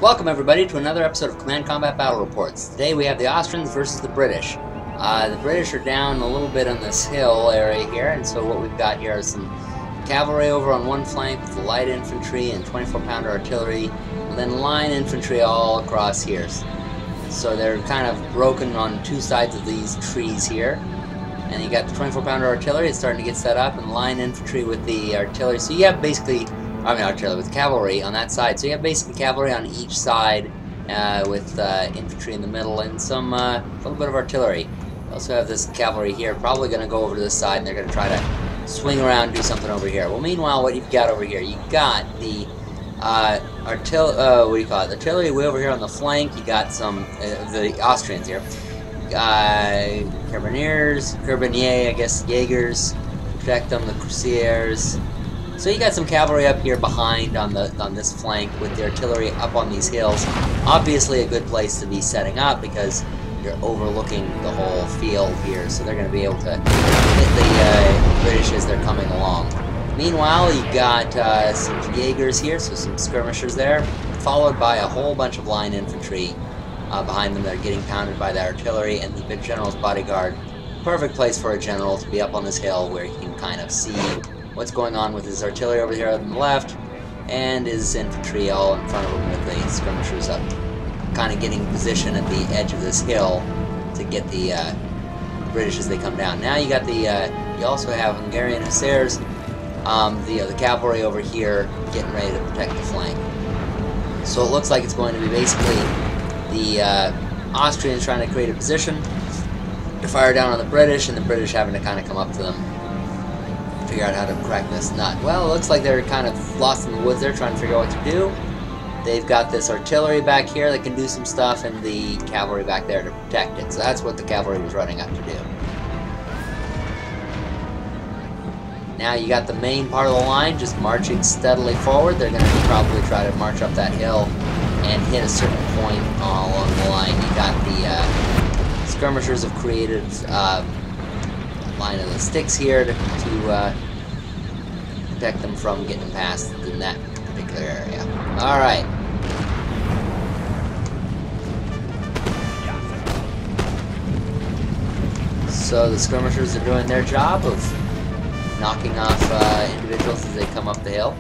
Welcome everybody to another episode of Command Combat Battle Reports. Today we have the Austrians versus the British. The British are down a little bit on this hill area here, and so what we've got here is some cavalry over on one flank with the light infantry and 24-pounder artillery, and then line infantry all across here. So they're kind of broken on two sides of these trees here. And you got the 24-pounder artillery, it's starting to get set up, and line infantry with the artillery. So you have basically, artillery with cavalry on that side. So you have basically cavalry on each side with infantry in the middle and some little bit of artillery. You also have this cavalry here, probably going to go over to this side, and they're going to try to swing around and do something over here. Well, meanwhile, what you've got over here, you've got the artillery way over here on the flank. You got some the Austrians here. Carabiniers, I guess, Jaegers, protect them, the Cuirassiers. So you got some cavalry up here behind on this flank with the artillery up on these hills. Obviously a good place to be setting up because you're overlooking the whole field here, so they're going to be able to hit the British as they're coming along. Meanwhile, you got some Jaegers here, so some skirmishers there, followed by a whole bunch of line infantry behind them that are getting pounded by the artillery, and the general's bodyguard. Perfect place for a general to be up on this hill where he can kind of see what's going on with his artillery over here on the left, and his infantry all in front of him with the skirmishers up, kind of getting position at the edge of this hill to get the British as they come down. Now you got the, you also have Hungarian hussars, the cavalry over here getting ready to protect the flank. So it looks like it's going to be basically the Austrians trying to create a position to fire down on the British, and the British having to kind of come up to them, figure out how to crack this nut. Well, it looks like they're kind of lost in the woods there, trying to figure out what to do. They've got this artillery back here that can do some stuff, and the cavalry back there to protect it. So that's what the cavalry was running up to do. Now you got the main part of the line just marching steadily forward. They're going to probably try to march up that hill and hit a certain point along the line. You got the skirmishers have created line of the sticks here to protect them from getting past in that particular area. Alright. So the skirmishers are doing their job of knocking off individuals as they come up the hill.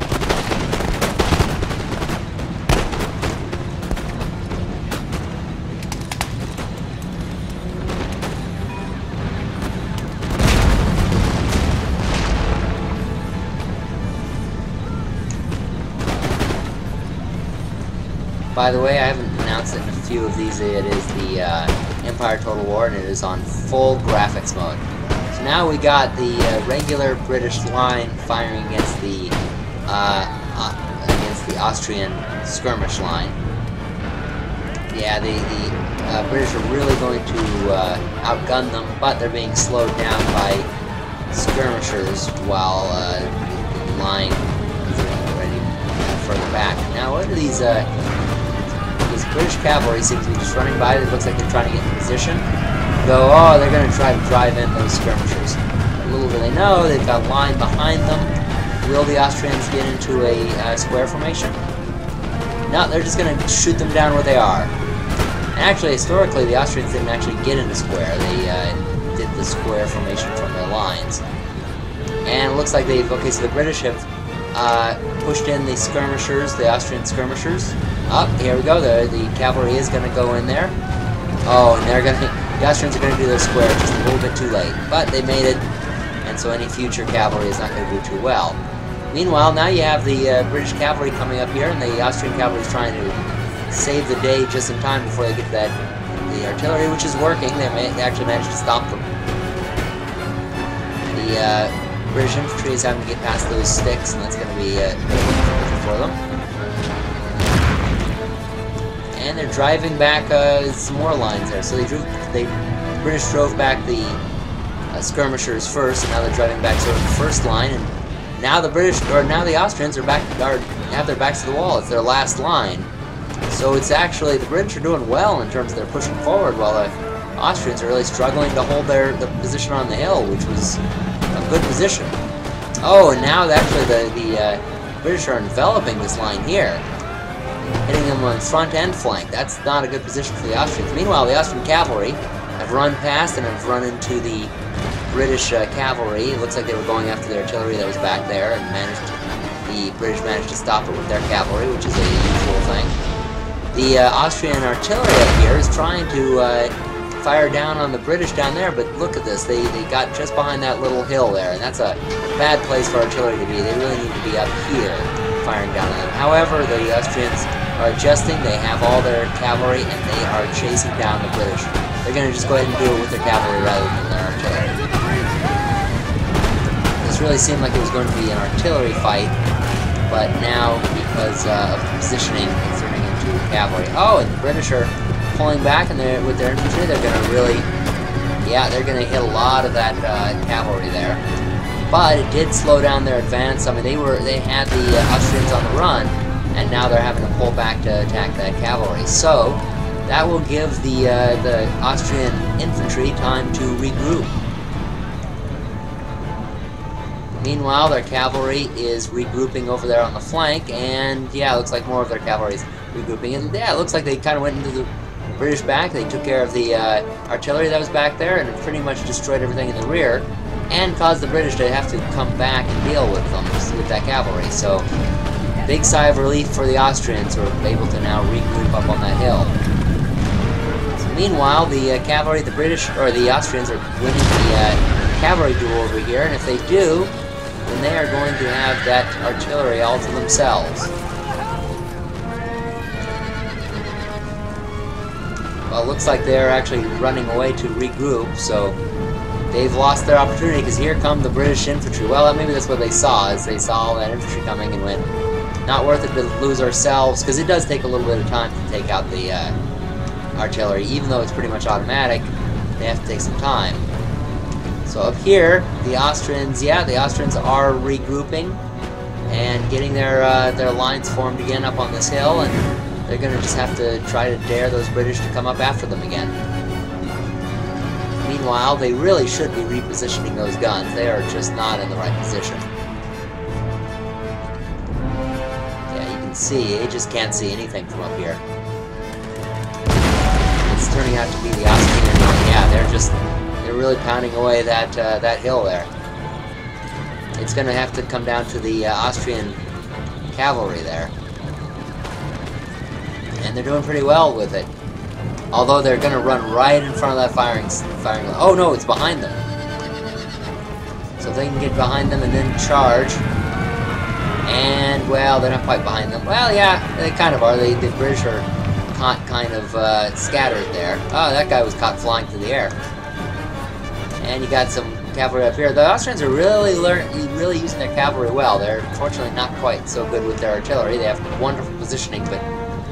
By the way, I haven't announced it in a few of these. It is the Empire Total War, and it is on full graphics mode. So now we got the regular British line firing against the Austrian skirmish line. Yeah, the British are really going to outgun them, but they're being slowed down by skirmishers while the line is already further back. Now, what are these? This British cavalry seems to be just running by. It looks like they're trying to get in position. Though, oh, they're going to try to drive in those skirmishers. Little do they know, they've got line behind them. Will the Austrians get into a square formation? No, they're just going to shoot them down where they are. And actually, historically, the Austrians didn't actually get into square. They did the square formation from their lines. And it looks like they've... Okay, so the British have pushed in the skirmishers, the Austrian skirmishers. Up, here we go. The cavalry is going to go in there. Oh, and the Austrians are going to do their square just a little bit too late. But they made it, and so any future cavalry is not going to do too well. Meanwhile, now you have the British cavalry coming up here, and the Austrian cavalry is trying to save the day just in time before they get to the artillery, which is working. They actually managed to stop them. The British infantry is having to get past those sticks, and that's going to be difficult for them. And they're driving back some more lines there. So the British drove back the skirmishers first, and now they're driving back sort of the first line. And now the Austrians are have their backs to the wall. It's their last line. So it's actually the British are doing well in terms of their pushing forward, while the Austrians are really struggling to hold the position on the hill, which was a good position. Oh, and now actually the British are enveloping this line here. hitting them on front and flank. That's not a good position for the Austrians. Meanwhile, the Austrian cavalry have run past and have run into the British cavalry. It looks like they were going after the artillery that was back there, and the British managed to stop it with their cavalry, which is a usual thing. The Austrian artillery up here is trying to fire down on the British down there, but look at this. They got just behind that little hill there, and that's a bad place for artillery to be. They really need to be up here firing down on them. However, the Austrians are adjusting. They have all their cavalry, and they are chasing down the British. They're going to just go ahead and do it with their cavalry rather than their artillery. This really seemed like it was going to be an artillery fight, but now, because of the positioning, it's turning into cavalry. Oh, and the British are pulling back, and with their infantry, they're going to really, yeah, they're going to hit a lot of that cavalry there. But it did slow down their advance. I mean, they had the Austrians on the run, and now they're having to pull back to attack that cavalry. So that will give the Austrian infantry time to regroup. Meanwhile, their cavalry is regrouping over there on the flank, and yeah, it looks like more of their cavalry is regrouping. And yeah, it looks like they kind of went into the British back. They took care of the artillery that was back there, and it pretty much destroyed everything in the rear, and caused the British to have to come back and deal with them, with that cavalry. So, big sigh of relief for the Austrians, who are able to now regroup up on that hill. So meanwhile, the cavalry, the British, or the Austrians are winning the cavalry duel over here, and if they do, then they are going to have that artillery all to themselves. Well, it looks like they're actually running away to regroup, so they've lost their opportunity, because here come the British infantry. Well, maybe that's what they saw, as they saw all that infantry coming and went, not worth it to lose ourselves, because it does take a little bit of time to take out the artillery. Even though it's pretty much automatic, they have to take some time. So up here, the Austrians, yeah, the Austrians are regrouping and getting their lines formed again up on this hill, and they're going to just have to try to dare those British to come up after them again. Meanwhile, they really should be repositioning those guns. They are just not in the right position. Yeah, you can see, you just can't see anything from up here. It's turning out to be the Austrian, yeah, they're really pounding away that hill there. It's going to have to come down to the Austrian cavalry there. And they're doing pretty well with it. Although they're going to run right in front of that firing. Oh no, it's behind them. So if they can get behind them and then charge. And, well, they're not quite behind them. Well, yeah, they kind of are. The British are caught kind of scattered there. Oh, that guy was caught flying through the air. And you got some cavalry up here. The Austrians are really using their cavalry well. They're unfortunately not quite so good with their artillery. They have wonderful positioning, but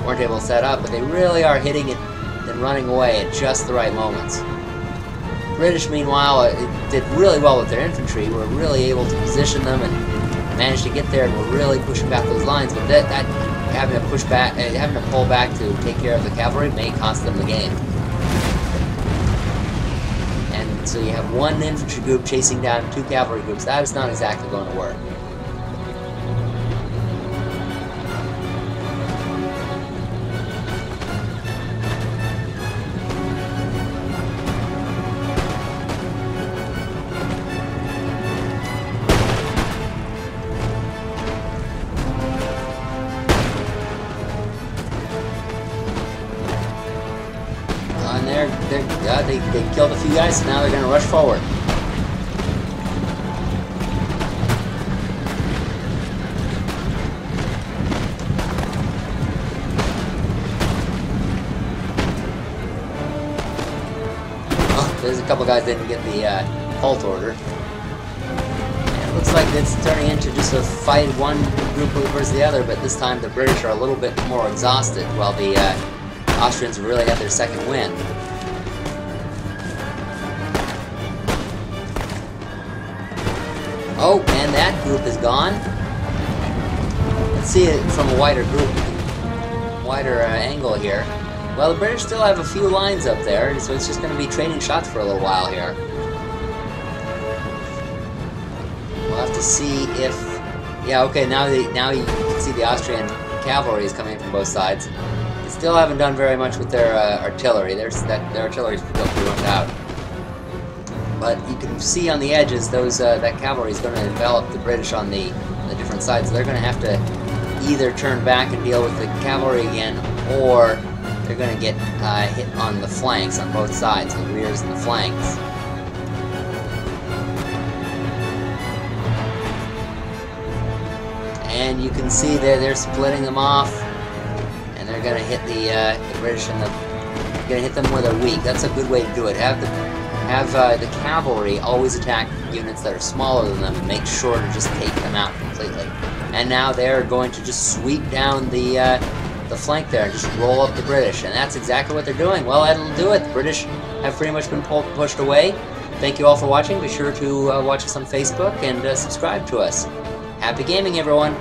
weren't able to set up. But they really are hitting it and running away at just the right moments. British, meanwhile, did really well with their infantry. Were really able to position them and managed to get there, and were really pushing back those lines. But that having to push back, having to pull back to take care of the cavalry may cost them the game. And so you have one infantry group chasing down two cavalry groups. That is not exactly going to work. They killed a few guys, so now they're going to rush forward. Oh, there's a couple guys that didn't get the halt order. And it looks like it's turning into just a fight, one group versus the other, but this time the British are a little bit more exhausted, while the Austrians really got their second win. Oh, and that group is gone. Let's see it from a wider angle here. Well, the British still have a few lines up there, so it's just going to be trading shots for a little while here. We'll have to see if... Yeah, okay, now you can see the Austrian cavalry is coming in from both sides. They still haven't done very much with their artillery. Their artillery is still pretty much out. But you can see on the edges, that cavalry is going to envelop the British on the different sides. They're going to have to either turn back and deal with the cavalry again, or they're going to get hit on the flanks on both sides, the rears and the flanks. And you can see they're splitting them off, and they're going to hit the British, and they're going to hit them where they're weak. That's a good way to do it. Have the cavalry always attack units that are smaller than them and make sure to just take them out completely. And now they're going to just sweep down the flank there and just roll up the British. And that's exactly what they're doing. Well, that'll do it. The British have pretty much been pushed away. Thank you all for watching. Be sure to watch us on Facebook and subscribe to us. Happy gaming, everyone!